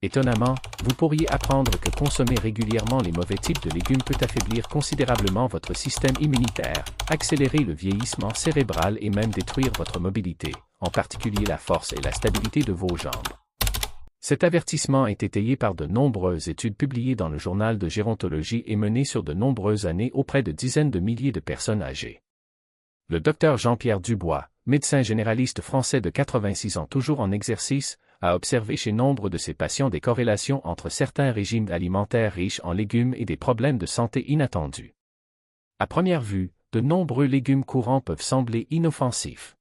Étonnamment, vous pourriez apprendre que consommer régulièrement les mauvais types de légumes peut affaiblir considérablement votre système immunitaire, accélérer le vieillissement cérébral et même détruire votre mobilité, en particulier la force et la stabilité de vos jambes. Cet avertissement est étayé par de nombreuses études publiées dans le journal de gérontologie et menées sur de nombreuses années auprès de dizaines de milliers de personnes âgées. Le docteur Jean-Pierre Dubois, médecin généraliste français de 86 ans toujours en exercice, a observé chez nombre de ses patients des corrélations entre certains régimes alimentaires riches en légumes et des problèmes de santé inattendus. À première vue, de nombreux légumes courants peuvent sembler inoffensifs.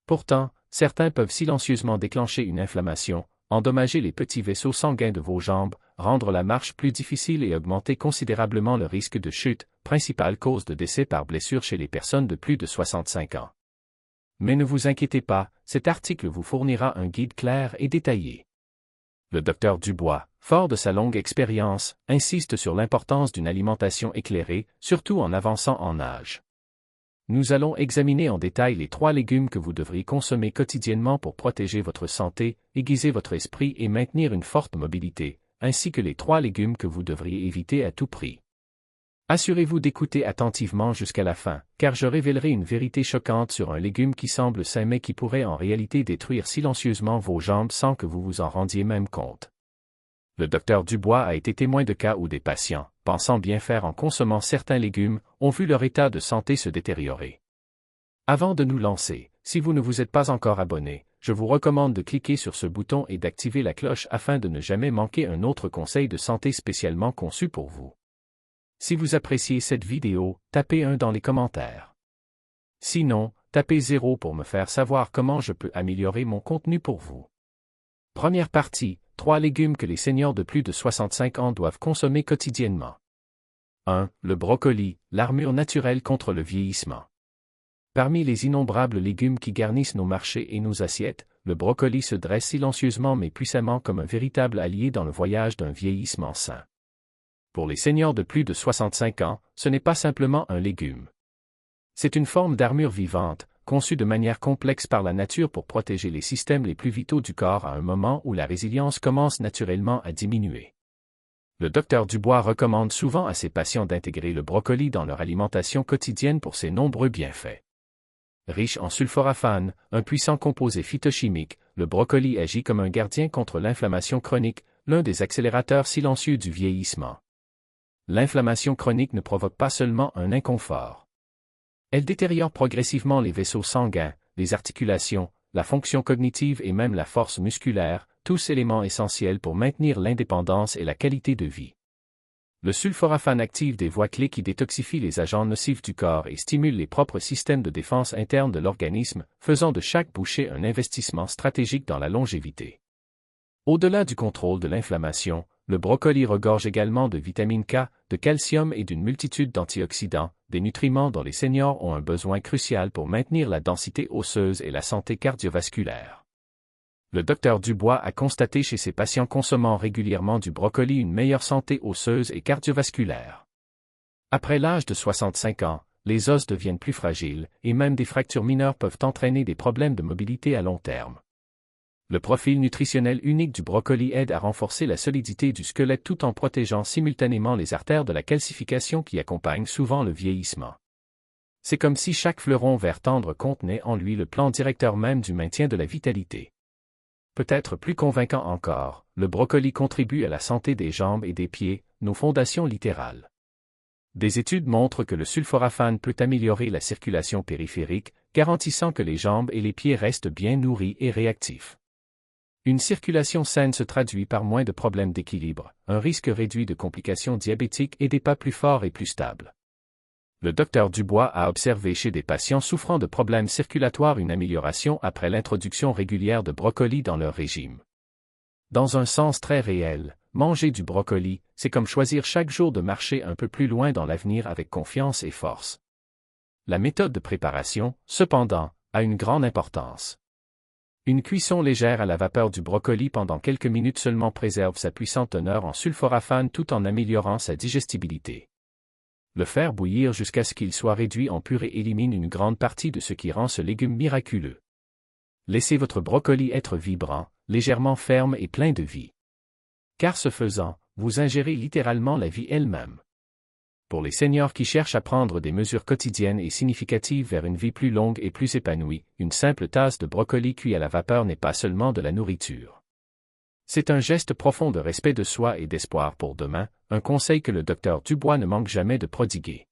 Pourtant, certains peuvent silencieusement déclencher une inflammation, endommager les petits vaisseaux sanguins de vos jambes, rendre la marche plus difficile et augmenter considérablement le risque de chute, principale cause de décès par blessure chez les personnes de plus de 65 ans. Mais ne vous inquiétez pas, cet article vous fournira un guide clair et détaillé. Le docteur Dubois, fort de sa longue expérience, insiste sur l'importance d'une alimentation éclairée, surtout en avançant en âge. Nous allons examiner en détail les 3 légumes que vous devriez consommer quotidiennement pour protéger votre santé, aiguiser votre esprit et maintenir une forte mobilité, ainsi que les 3 légumes que vous devriez éviter à tout prix. Assurez-vous d'écouter attentivement jusqu'à la fin, car je révélerai une vérité choquante sur un légume qui semble sain mais qui pourrait en réalité détruire silencieusement vos jambes sans que vous vous en rendiez même compte. Le docteur Dubois a été témoin de cas où des patients, pensant bien faire en consommant certains légumes, ont vu leur état de santé se détériorer. Avant de nous lancer, si vous ne vous êtes pas encore abonné, je vous recommande de cliquer sur ce bouton et d'activer la cloche afin de ne jamais manquer un autre conseil de santé spécialement conçu pour vous. Si vous appréciez cette vidéo, tapez 1 dans les commentaires. Sinon, tapez 0 pour me faire savoir comment je peux améliorer mon contenu pour vous. Première partie, 3 légumes que les seniors de plus de 65 ans doivent consommer quotidiennement. 1. Le brocoli, l'armure naturelle contre le vieillissement. Parmi les innombrables légumes qui garnissent nos marchés et nos assiettes, le brocoli se dresse silencieusement mais puissamment comme un véritable allié dans le voyage d'un vieillissement sain. Pour les seniors de plus de 65 ans, ce n'est pas simplement un légume. C'est une forme d'armure vivante, conçue de manière complexe par la nature pour protéger les systèmes les plus vitaux du corps à un moment où la résilience commence naturellement à diminuer. Le docteur Dubois recommande souvent à ses patients d'intégrer le brocoli dans leur alimentation quotidienne pour ses nombreux bienfaits. Riche en sulforaphane, un puissant composé phytochimique, le brocoli agit comme un gardien contre l'inflammation chronique, l'un des accélérateurs silencieux du vieillissement. L'inflammation chronique ne provoque pas seulement un inconfort. Elle détériore progressivement les vaisseaux sanguins, les articulations, la fonction cognitive et même la force musculaire, tous éléments essentiels pour maintenir l'indépendance et la qualité de vie. Le sulforaphane active des voies clés qui détoxifient les agents nocifs du corps et stimule les propres systèmes de défense interne de l'organisme, faisant de chaque bouchée un investissement stratégique dans la longévité. Au-delà du contrôle de l'inflammation, le brocoli regorge également de vitamine K, de calcium et d'une multitude d'antioxydants, des nutriments dont les seniors ont un besoin crucial pour maintenir la densité osseuse et la santé cardiovasculaire. Le docteur Dubois a constaté chez ses patients consommant régulièrement du brocoli une meilleure santé osseuse et cardiovasculaire. Après l'âge de 65 ans, les os deviennent plus fragiles, et même des fractures mineures peuvent entraîner des problèmes de mobilité à long terme. Le profil nutritionnel unique du brocoli aide à renforcer la solidité du squelette tout en protégeant simultanément les artères de la calcification qui accompagne souvent le vieillissement. C'est comme si chaque fleuron vert tendre contenait en lui le plan directeur même du maintien de la vitalité. Peut-être plus convaincant encore, le brocoli contribue à la santé des jambes et des pieds, nos fondations littérales. Des études montrent que le sulforaphane peut améliorer la circulation périphérique, garantissant que les jambes et les pieds restent bien nourris et réactifs. Une circulation saine se traduit par moins de problèmes d'équilibre, un risque réduit de complications diabétiques et des pas plus forts et plus stables. Le docteur Dubois a observé chez des patients souffrant de problèmes circulatoires une amélioration après l'introduction régulière de brocoli dans leur régime. Dans un sens très réel, manger du brocoli, c'est comme choisir chaque jour de marcher un peu plus loin dans l'avenir avec confiance et force. La méthode de préparation, cependant, a une grande importance. Une cuisson légère à la vapeur du brocoli pendant quelques minutes seulement préserve sa puissante teneur en sulforaphane tout en améliorant sa digestibilité. Le faire bouillir jusqu'à ce qu'il soit réduit en purée élimine une grande partie de ce qui rend ce légume miraculeux. Laissez votre brocoli être vibrant, légèrement ferme et plein de vie. car ce faisant, vous ingérez littéralement la vie elle-même. Pour les seniors qui cherchent à prendre des mesures quotidiennes et significatives vers une vie plus longue et plus épanouie, une simple tasse de brocoli cuit à la vapeur n'est pas seulement de la nourriture. C'est un geste profond de respect de soi et d'espoir pour demain, un conseil que le docteur Dubois ne manque jamais de prodiguer.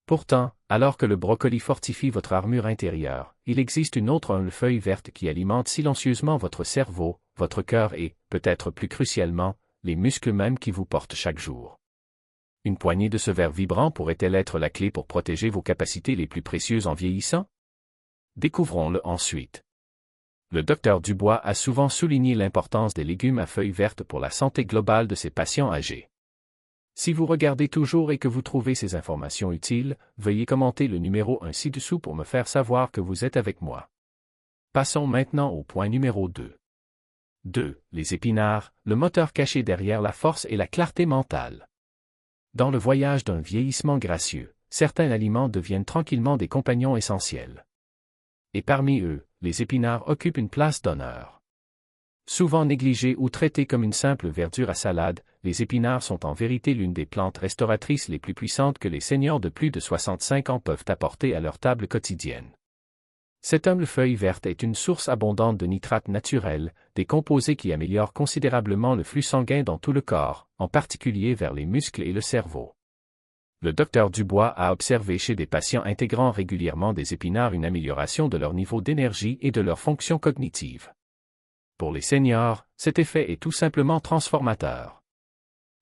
Pourtant, alors que le brocoli fortifie votre armure intérieure, il existe une autre humble feuille verte qui alimente silencieusement votre cerveau, votre cœur et, peut-être plus crucialement, les muscles mêmes qui vous portent chaque jour. Une poignée de ce verre vibrant pourrait-elle être la clé pour protéger vos capacités les plus précieuses en vieillissant? Découvrons-le ensuite. Le docteur Dubois a souvent souligné l'importance des légumes à feuilles vertes pour la santé globale de ses patients âgés. Si vous regardez toujours et que vous trouvez ces informations utiles, veuillez commenter le numéro 1 ci-dessous pour me faire savoir que vous êtes avec moi. Passons maintenant au point numéro 2. 2. Les épinards, le moteur caché derrière la force et la clarté mentale. Dans le voyage d'un vieillissement gracieux, certains aliments deviennent tranquillement des compagnons essentiels. Et parmi eux, les épinards occupent une place d'honneur. Souvent négligés ou traités comme une simple verdure à salade, les épinards sont en vérité l'une des plantes restauratrices les plus puissantes que les seniors de plus de 65 ans peuvent apporter à leur table quotidienne. Cette humble feuille verte est une source abondante de nitrates naturels, des composés qui améliorent considérablement le flux sanguin dans tout le corps, en particulier vers les muscles et le cerveau. Le docteur Dubois a observé chez des patients intégrant régulièrement des épinards une amélioration de leur niveau d'énergie et de leur fonction cognitive. Pour les seniors, cet effet est tout simplement transformateur.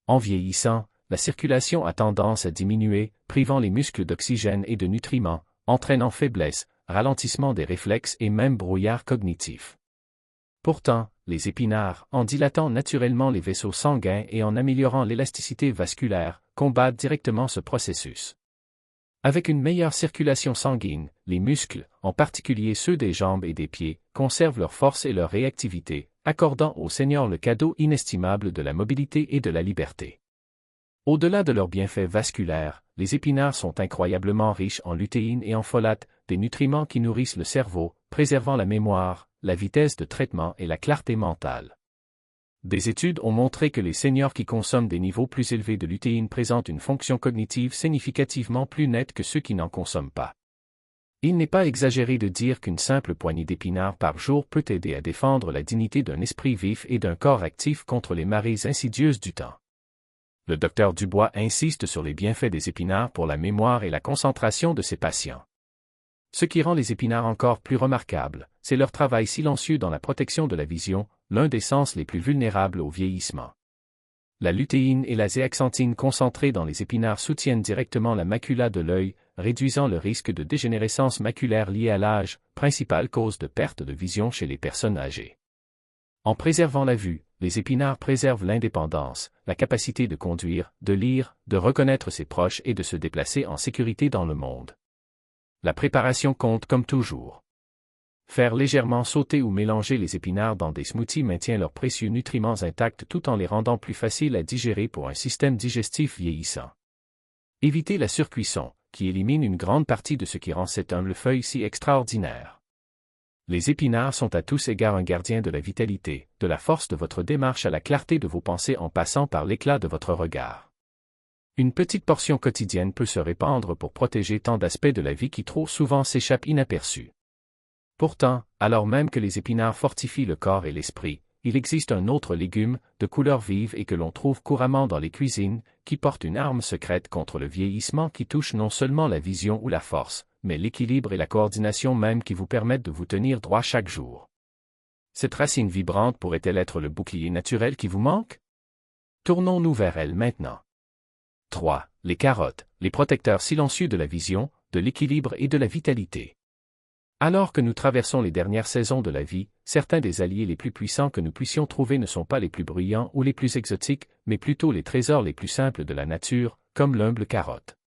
En vieillissant, la circulation a tendance à diminuer, privant les muscles d'oxygène et de nutriments, entraînant faiblesse, ralentissement des réflexes et même brouillard cognitif. Pourtant, les épinards, en dilatant naturellement les vaisseaux sanguins et en améliorant l'élasticité vasculaire, combattent directement ce processus. Avec une meilleure circulation sanguine, les muscles, en particulier ceux des jambes et des pieds, conservent leur force et leur réactivité, accordant aux seniors le cadeau inestimable de la mobilité et de la liberté. Au-delà de leurs bienfaits vasculaires, les épinards sont incroyablement riches en lutéine et en folate, des nutriments qui nourrissent le cerveau, préservant la mémoire, la vitesse de traitement et la clarté mentale. Des études ont montré que les seniors qui consomment des niveaux plus élevés de lutéine présentent une fonction cognitive significativement plus nette que ceux qui n'en consomment pas. Il n'est pas exagéré de dire qu'une simple poignée d'épinards par jour peut aider à défendre la dignité d'un esprit vif et d'un corps actif contre les marées insidieuses du temps. Le docteur Dubois insiste sur les bienfaits des épinards pour la mémoire et la concentration de ses patients. Ce qui rend les épinards encore plus remarquables, c'est leur travail silencieux dans la protection de la vision, l'un des sens les plus vulnérables au vieillissement. La lutéine et la zéaxanthine concentrées dans les épinards soutiennent directement la macula de l'œil, réduisant le risque de dégénérescence maculaire liée à l'âge, principale cause de perte de vision chez les personnes âgées. En préservant la vue, les épinards préservent l'indépendance, la capacité de conduire, de lire, de reconnaître ses proches et de se déplacer en sécurité dans le monde. La préparation compte comme toujours. Faire légèrement sauter ou mélanger les épinards dans des smoothies maintient leurs précieux nutriments intacts tout en les rendant plus faciles à digérer pour un système digestif vieillissant. Évitez la surcuisson, qui élimine une grande partie de ce qui rend cette humble feuille si extraordinaire. Les épinards sont à tous égards un gardien de la vitalité, de la force de votre démarche à la clarté de vos pensées en passant par l'éclat de votre regard. Une petite portion quotidienne peut se répandre pour protéger tant d'aspects de la vie qui trop souvent s'échappent inaperçus. Pourtant, alors même que les épinards fortifient le corps et l'esprit, il existe un autre légume, de couleur vive et que l'on trouve couramment dans les cuisines, qui porte une arme secrète contre le vieillissement qui touche non seulement la vision ou la force, mais l'équilibre et la coordination même qui vous permettent de vous tenir droit chaque jour. Cette racine vibrante pourrait-elle être le bouclier naturel qui vous manque? Tournons-nous vers elle maintenant. 3. Les carottes, les protecteurs silencieux de la vision, de l'équilibre et de la vitalité. Alors que nous traversons les dernières saisons de la vie, certains des alliés les plus puissants que nous puissions trouver ne sont pas les plus bruyants ou les plus exotiques, mais plutôt les trésors les plus simples de la nature, comme l'humble carotte.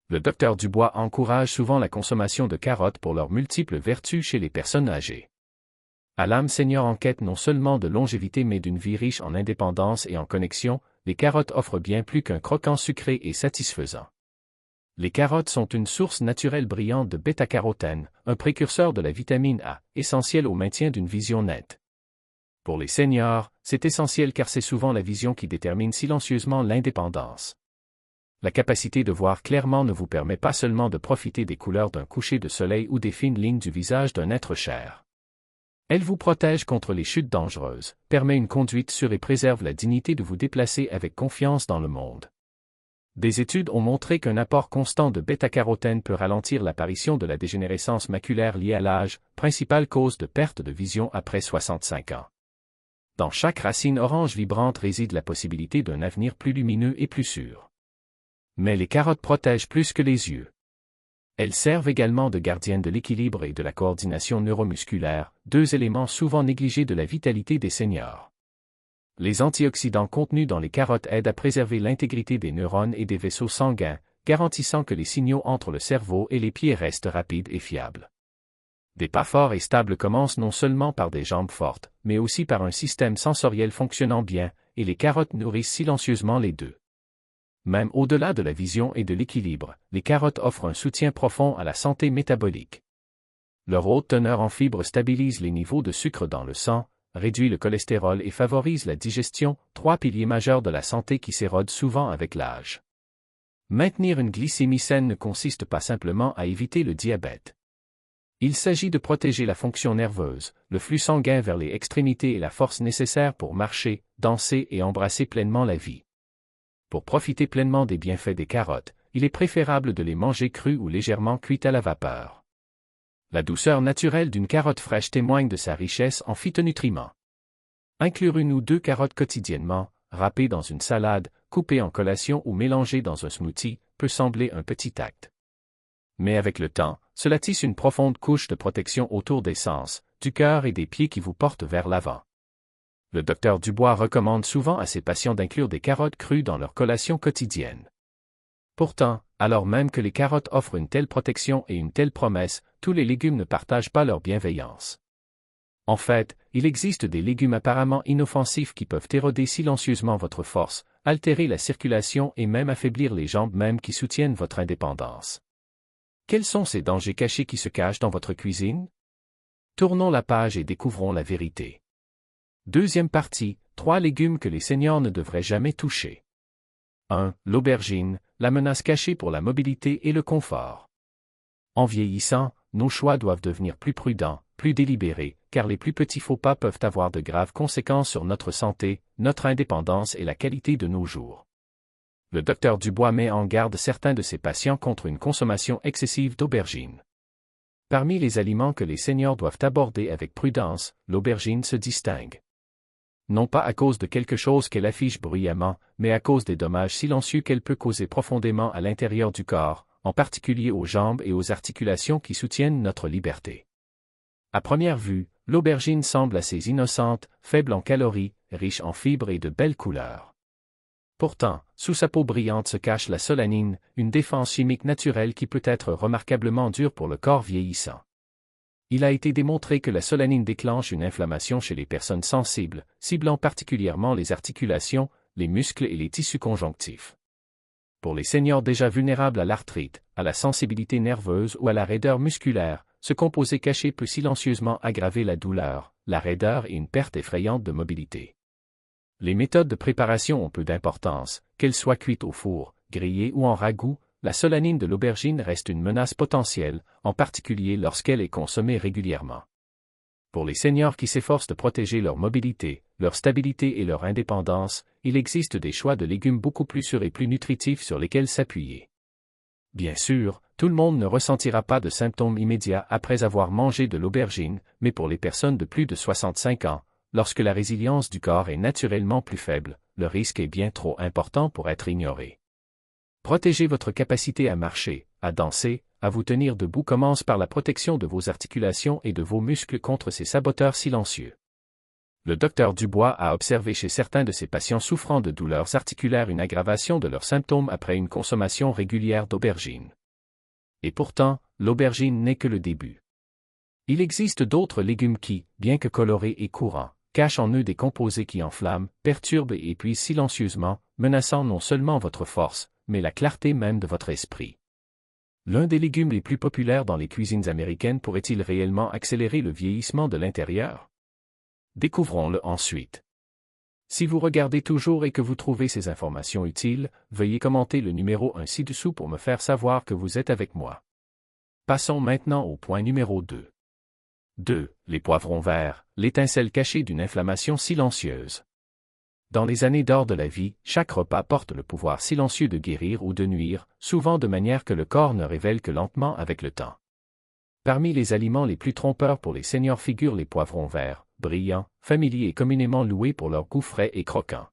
Le docteur Dubois encourage souvent la consommation de carottes pour leurs multiples vertus chez les personnes âgées. À l'âme senior en quête non seulement de longévité mais d'une vie riche en indépendance et en connexion, les carottes offrent bien plus qu'un croquant sucré et satisfaisant. Les carottes sont une source naturelle brillante de bêta-carotène, un précurseur de la vitamine A, essentiel au maintien d'une vision nette. Pour les seniors, c'est essentiel car c'est souvent la vision qui détermine silencieusement l'indépendance. La capacité de voir clairement ne vous permet pas seulement de profiter des couleurs d'un coucher de soleil ou des fines lignes du visage d'un être cher. Elle vous protège contre les chutes dangereuses, permet une conduite sûre et préserve la dignité de vous déplacer avec confiance dans le monde. Des études ont montré qu'un apport constant de bêta-carotène peut ralentir l'apparition de la dégénérescence maculaire liée à l'âge, principale cause de perte de vision après 65 ans. Dans chaque racine orange vibrante réside la possibilité d'un avenir plus lumineux et plus sûr. Mais les carottes protègent plus que les yeux. Elles servent également de gardiennes de l'équilibre et de la coordination neuromusculaire, deux éléments souvent négligés de la vitalité des seniors. Les antioxydants contenus dans les carottes aident à préserver l'intégrité des neurones et des vaisseaux sanguins, garantissant que les signaux entre le cerveau et les pieds restent rapides et fiables. Des pas forts et stables commencent non seulement par des jambes fortes, mais aussi par un système sensoriel fonctionnant bien, et les carottes nourrissent silencieusement les deux. Même au-delà de la vision et de l'équilibre, les carottes offrent un soutien profond à la santé métabolique. Leur haute teneur en fibres stabilise les niveaux de sucre dans le sang, réduit le cholestérol et favorise la digestion, trois piliers majeurs de la santé qui s'érodent souvent avec l'âge. Maintenir une glycémie saine ne consiste pas simplement à éviter le diabète. Il s'agit de protéger la fonction nerveuse, le flux sanguin vers les extrémités et la force nécessaire pour marcher, danser et embrasser pleinement la vie. Pour profiter pleinement des bienfaits des carottes, il est préférable de les manger crues ou légèrement cuites à la vapeur. La douceur naturelle d'une carotte fraîche témoigne de sa richesse en phytonutriments. Inclure une ou deux carottes quotidiennement, râpées dans une salade, coupées en collation ou mélangées dans un smoothie, peut sembler un petit acte. Mais avec le temps, cela tisse une profonde couche de protection autour des sens, du cœur et des pieds qui vous portent vers l'avant. Le docteur Dubois recommande souvent à ses patients d'inclure des carottes crues dans leur collation quotidienne. Pourtant, alors même que les carottes offrent une telle protection et une telle promesse, tous les légumes ne partagent pas leur bienveillance. En fait, il existe des légumes apparemment inoffensifs qui peuvent éroder silencieusement votre force, altérer la circulation et même affaiblir les jambes même qui soutiennent votre indépendance. Quels sont ces dangers cachés qui se cachent dans votre cuisine? Tournons la page et découvrons la vérité. Deuxième partie, 3 légumes que les seniors ne devraient jamais toucher. 1. L'aubergine, la menace cachée pour la mobilité et le confort. En vieillissant, nos choix doivent devenir plus prudents, plus délibérés, car les plus petits faux pas peuvent avoir de graves conséquences sur notre santé, notre indépendance et la qualité de nos jours. Le docteur Dubois met en garde certains de ses patients contre une consommation excessive d'aubergines. Parmi les aliments que les seniors doivent aborder avec prudence, l'aubergine se distingue. Non pas à cause de quelque chose qu'elle affiche bruyamment, mais à cause des dommages silencieux qu'elle peut causer profondément à l'intérieur du corps, en particulier aux jambes et aux articulations qui soutiennent notre liberté. À première vue, l'aubergine semble assez innocente, faible en calories, riche en fibres et de belles couleurs. Pourtant, sous sa peau brillante se cache la solanine, une défense chimique naturelle qui peut être remarquablement dure pour le corps vieillissant. Il a été démontré que la solanine déclenche une inflammation chez les personnes sensibles, ciblant particulièrement les articulations, les muscles et les tissus conjonctifs. Pour les seniors déjà vulnérables à l'arthrite, à la sensibilité nerveuse ou à la raideur musculaire, ce composé caché peut silencieusement aggraver la douleur, la raideur et une perte effrayante de mobilité. Les méthodes de préparation ont peu d'importance, qu'elles soient cuites au four, grillées ou en ragoût, la solanine de l'aubergine reste une menace potentielle, en particulier lorsqu'elle est consommée régulièrement. Pour les seniors qui s'efforcent de protéger leur mobilité, leur stabilité et leur indépendance, il existe des choix de légumes beaucoup plus sûrs et plus nutritifs sur lesquels s'appuyer. Bien sûr, tout le monde ne ressentira pas de symptômes immédiats après avoir mangé de l'aubergine, mais pour les personnes de plus de 65 ans, lorsque la résilience du corps est naturellement plus faible, le risque est bien trop important pour être ignoré. Protéger votre capacité à marcher, à danser, à vous tenir debout commence par la protection de vos articulations et de vos muscles contre ces saboteurs silencieux. Le docteur Dubois a observé chez certains de ses patients souffrant de douleurs articulaires une aggravation de leurs symptômes après une consommation régulière d'aubergine. Et pourtant, l'aubergine n'est que le début. Il existe d'autres légumes qui, bien que colorés et courants, cachent en eux des composés qui enflamment, perturbent et épuisent silencieusement, menaçant non seulement votre force, mais la clarté même de votre esprit. L'un des légumes les plus populaires dans les cuisines américaines pourrait-il réellement accélérer le vieillissement de l'intérieur? Découvrons-le ensuite. Si vous regardez toujours et que vous trouvez ces informations utiles, veuillez commenter le numéro 1 ci-dessous pour me faire savoir que vous êtes avec moi. Passons maintenant au point numéro 2. 2. Les poivrons verts, l'étincelle cachée d'une inflammation silencieuse. Dans les années d'or de la vie, chaque repas porte le pouvoir silencieux de guérir ou de nuire, souvent de manière que le corps ne révèle que lentement avec le temps. Parmi les aliments les plus trompeurs pour les seniors figurent les poivrons verts, brillants, familiers et communément loués pour leur goût frais et croquant.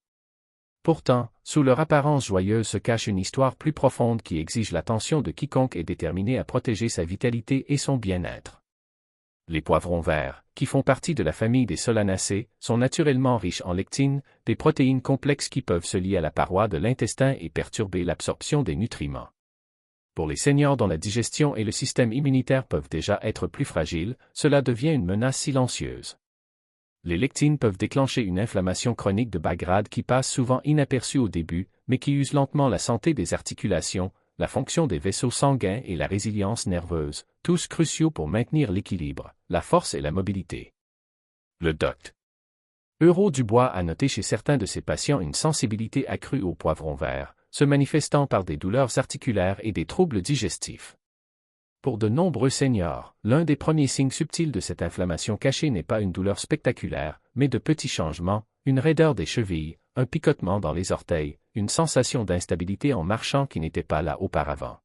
Pourtant, sous leur apparence joyeuse se cache une histoire plus profonde qui exige l'attention de quiconque est déterminé à protéger sa vitalité et son bien-être. Les poivrons verts, qui font partie de la famille des solanacées, sont naturellement riches en lectine, des protéines complexes qui peuvent se lier à la paroi de l'intestin et perturber l'absorption des nutriments. Pour les seniors dont la digestion et le système immunitaire peuvent déjà être plus fragiles, cela devient une menace silencieuse. Les lectines peuvent déclencher une inflammation chronique de bas grade qui passe souvent inaperçue au début, mais qui use lentement la santé des articulations, la fonction des vaisseaux sanguins et la résilience nerveuse, tous cruciaux pour maintenir l'équilibre, la force et la mobilité. Le Dr. Dubois a noté chez certains de ses patients une sensibilité accrue aux poivrons verts, se manifestant par des douleurs articulaires et des troubles digestifs. Pour de nombreux seniors, l'un des premiers signes subtils de cette inflammation cachée n'est pas une douleur spectaculaire, mais de petits changements, une raideur des chevilles, un picotement dans les orteils, une sensation d'instabilité en marchant qui n'était pas là auparavant.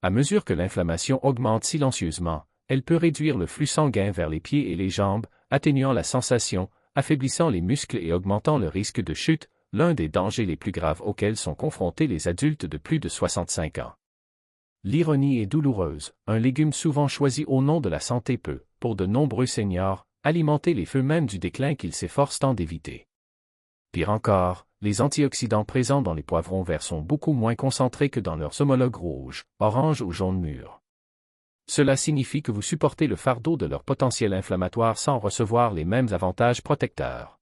À mesure que l'inflammation augmente silencieusement, elle peut réduire le flux sanguin vers les pieds et les jambes, atténuant la sensation, affaiblissant les muscles et augmentant le risque de chute, l'un des dangers les plus graves auxquels sont confrontés les adultes de plus de 65 ans. L'ironie est douloureuse, un légume souvent choisi au nom de la santé peut, pour de nombreux seniors, alimenter les feux mêmes du déclin qu'ils s'efforcent tant d'éviter. Pire encore, les antioxydants présents dans les poivrons verts sont beaucoup moins concentrés que dans leurs homologues rouges, orange ou jaune mûr. Cela signifie que vous supportez le fardeau de leur potentiel inflammatoire sans recevoir les mêmes avantages protecteurs.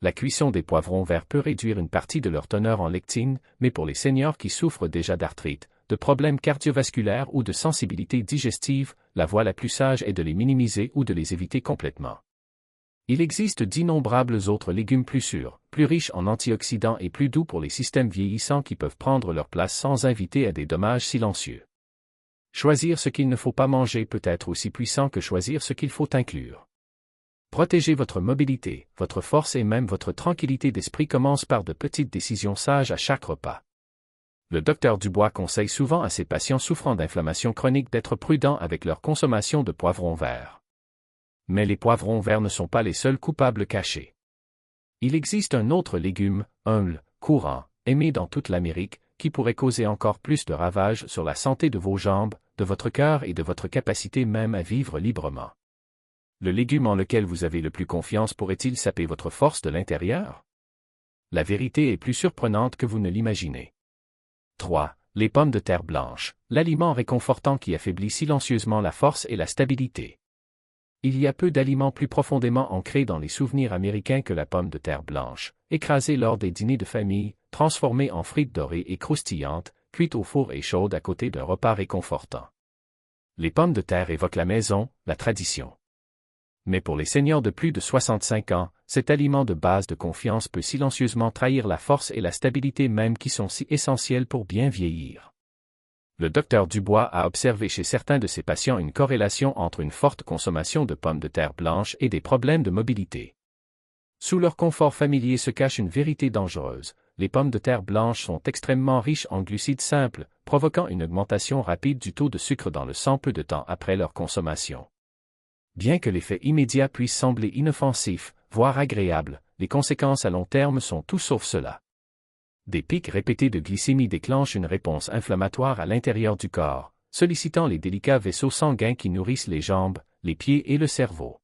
La cuisson des poivrons verts peut réduire une partie de leur teneur en lectine, mais pour les seniors qui souffrent déjà d'arthrite, de problèmes cardiovasculaires ou de sensibilité digestive, la voie la plus sage est de les minimiser ou de les éviter complètement. Il existe d'innombrables autres légumes plus sûrs, plus riches en antioxydants et plus doux pour les systèmes vieillissants qui peuvent prendre leur place sans inviter à des dommages silencieux. Choisir ce qu'il ne faut pas manger peut être aussi puissant que choisir ce qu'il faut inclure. Protéger votre mobilité, votre force et même votre tranquillité d'esprit commence par de petites décisions sages à chaque repas. Le Dr Dubois conseille souvent à ses patients souffrant d'inflammation chronique d'être prudents avec leur consommation de poivrons verts. Mais les poivrons verts ne sont pas les seuls coupables cachés. Il existe un autre légume, humble, courant, aimé dans toute l'Amérique, qui pourrait causer encore plus de ravages sur la santé de vos jambes, de votre cœur et de votre capacité même à vivre librement. Le légume en lequel vous avez le plus confiance pourrait-il saper votre force de l'intérieur? La vérité est plus surprenante que vous ne l'imaginez. 3. Les pommes de terre blanches, l'aliment réconfortant qui affaiblit silencieusement la force et la stabilité. Il y a peu d'aliments plus profondément ancrés dans les souvenirs américains que la pomme de terre blanche, écrasée lors des dîners de famille, transformée en frites dorées et croustillantes, cuites au four et chaudes à côté d'un repas réconfortant. Les pommes de terre évoquent la maison, la tradition. Mais pour les seniors de plus de 65 ans, cet aliment de base de confiance peut silencieusement trahir la force et la stabilité même qui sont si essentielles pour bien vieillir. Le Dr Dubois a observé chez certains de ses patients une corrélation entre une forte consommation de pommes de terre blanches et des problèmes de mobilité. Sous leur confort familier se cache une vérité dangereuse. Les pommes de terre blanches sont extrêmement riches en glucides simples, provoquant une augmentation rapide du taux de sucre dans le sang peu de temps après leur consommation. Bien que l'effet immédiat puisse sembler inoffensif, voire agréable, les conséquences à long terme sont tout sauf cela. Des pics répétés de glycémie déclenchent une réponse inflammatoire à l'intérieur du corps, sollicitant les délicats vaisseaux sanguins qui nourrissent les jambes, les pieds et le cerveau.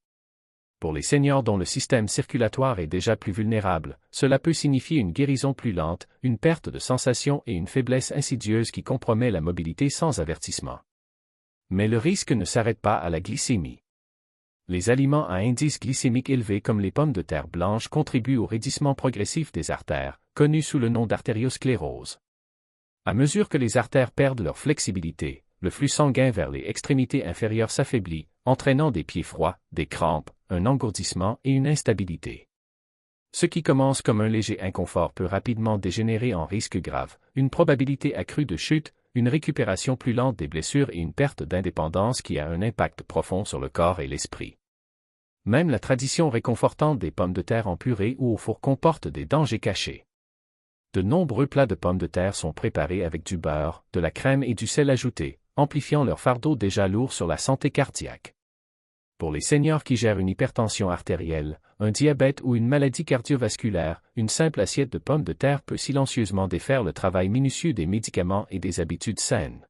Pour les seniors dont le système circulatoire est déjà plus vulnérable, cela peut signifier une guérison plus lente, une perte de sensation et une faiblesse insidieuse qui compromet la mobilité sans avertissement. Mais le risque ne s'arrête pas à la glycémie. Les aliments à indice glycémique élevé comme les pommes de terre blanches contribuent au raidissement progressif des artères, connu sous le nom d'artériosclérose. À mesure que les artères perdent leur flexibilité, le flux sanguin vers les extrémités inférieures s'affaiblit, entraînant des pieds froids, des crampes, un engourdissement et une instabilité. Ce qui commence comme un léger inconfort peut rapidement dégénérer en risque grave, une probabilité accrue de chute, une récupération plus lente des blessures et une perte d'indépendance qui a un impact profond sur le corps et l'esprit. Même la tradition réconfortante des pommes de terre en purée ou au four comporte des dangers cachés. De nombreux plats de pommes de terre sont préparés avec du beurre, de la crème et du sel ajouté, amplifiant leur fardeau déjà lourd sur la santé cardiaque. Pour les seniors qui gèrent une hypertension artérielle, un diabète ou une maladie cardiovasculaire, une simple assiette de pommes de terre peut silencieusement défaire le travail minutieux des médicaments et des habitudes saines.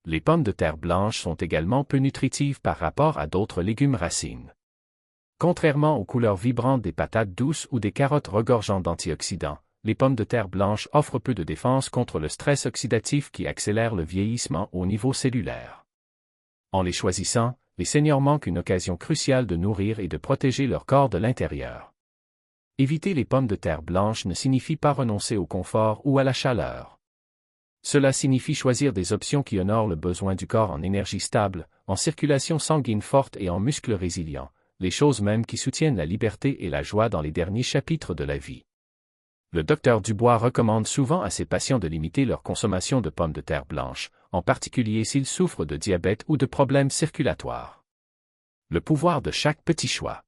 Les pommes de terre blanches sont également peu nutritives par rapport à d'autres légumes racines. Contrairement aux couleurs vibrantes des patates douces ou des carottes regorgeant d'antioxydants, les pommes de terre blanches offrent peu de défense contre le stress oxydatif qui accélère le vieillissement au niveau cellulaire. En les choisissant, les seniors manquent une occasion cruciale de nourrir et de protéger leur corps de l'intérieur. Éviter les pommes de terre blanches ne signifie pas renoncer au confort ou à la chaleur. Cela signifie choisir des options qui honorent le besoin du corps en énergie stable, en circulation sanguine forte et en muscles résilients, les choses mêmes qui soutiennent la liberté et la joie dans les derniers chapitres de la vie. Le docteur Dubois recommande souvent à ses patients de limiter leur consommation de pommes de terre blanches, en particulier s'ils souffrent de diabète ou de problèmes circulatoires. Le pouvoir de chaque petit choix.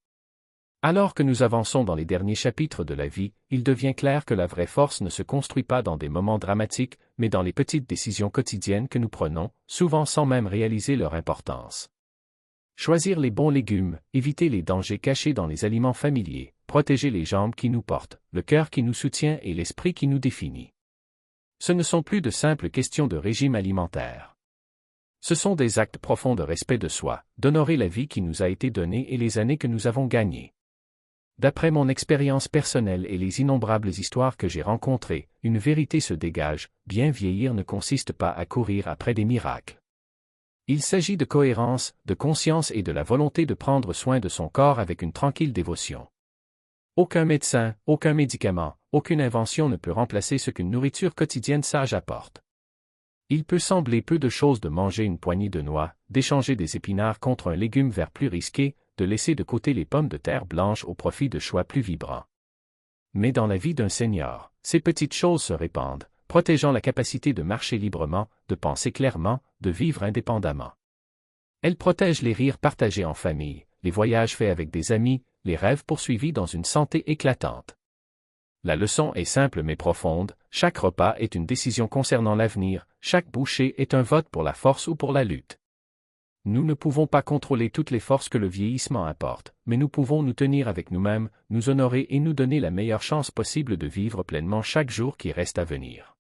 Alors que nous avançons dans les derniers chapitres de la vie, il devient clair que la vraie force ne se construit pas dans des moments dramatiques, mais dans les petites décisions quotidiennes que nous prenons, souvent sans même réaliser leur importance. Choisir les bons légumes, éviter les dangers cachés dans les aliments familiers, protéger les jambes qui nous portent, le cœur qui nous soutient et l'esprit qui nous définit. Ce ne sont plus de simples questions de régime alimentaire. Ce sont des actes profonds de respect de soi, d'honorer la vie qui nous a été donnée et les années que nous avons gagnées. D'après mon expérience personnelle et les innombrables histoires que j'ai rencontrées, une vérité se dégage, bien vieillir ne consiste pas à courir après des miracles. Il s'agit de cohérence, de conscience et de la volonté de prendre soin de son corps avec une tranquille dévotion. Aucun médecin, aucun médicament, aucune invention ne peut remplacer ce qu'une nourriture quotidienne sage apporte. Il peut sembler peu de choses de manger une poignée de noix, d'échanger des épinards contre un légume vert plus risqué, de laisser de côté les pommes de terre blanches au profit de choix plus vibrants. Mais dans la vie d'un senior, ces petites choses se répandent, protégeant la capacité de marcher librement, de penser clairement, de vivre indépendamment. Elles protègent les rires partagés en famille, les voyages faits avec des amis, les rêves poursuivis dans une santé éclatante. La leçon est simple mais profonde, chaque repas est une décision concernant l'avenir, chaque bouchée est un vote pour la force ou pour la lutte. Nous ne pouvons pas contrôler toutes les forces que le vieillissement apporte, mais nous pouvons nous tenir avec nous-mêmes, nous honorer et nous donner la meilleure chance possible de vivre pleinement chaque jour qui reste à venir.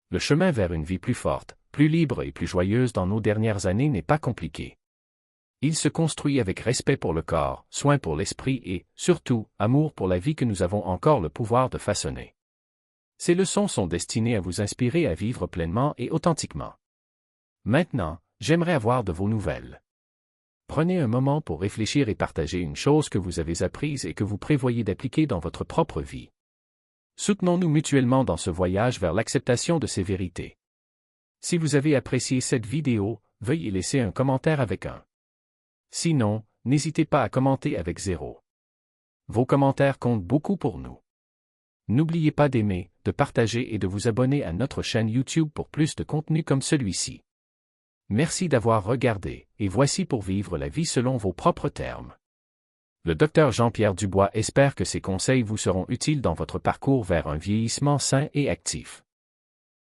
Le chemin vers une vie plus forte, plus libre et plus joyeuse dans nos dernières années n'est pas compliqué. Il se construit avec respect pour le corps, soin pour l'esprit et, surtout, amour pour la vie que nous avons encore le pouvoir de façonner. Ces leçons sont destinées à vous inspirer à vivre pleinement et authentiquement. Maintenant, j'aimerais avoir de vos nouvelles. Prenez un moment pour réfléchir et partager une chose que vous avez apprise et que vous prévoyez d'appliquer dans votre propre vie. Soutenons-nous mutuellement dans ce voyage vers l'acceptation de ces vérités. Si vous avez apprécié cette vidéo, veuillez laisser un commentaire avec un. Sinon, n'hésitez pas à commenter avec 0. Vos commentaires comptent beaucoup pour nous. N'oubliez pas d'aimer, de partager et de vous abonner à notre chaîne YouTube pour plus de contenu comme celui-ci. Merci d'avoir regardé, et voici pour vivre la vie selon vos propres termes. Le Dr Jean-Pierre Dubois espère que ces conseils vous seront utiles dans votre parcours vers un vieillissement sain et actif.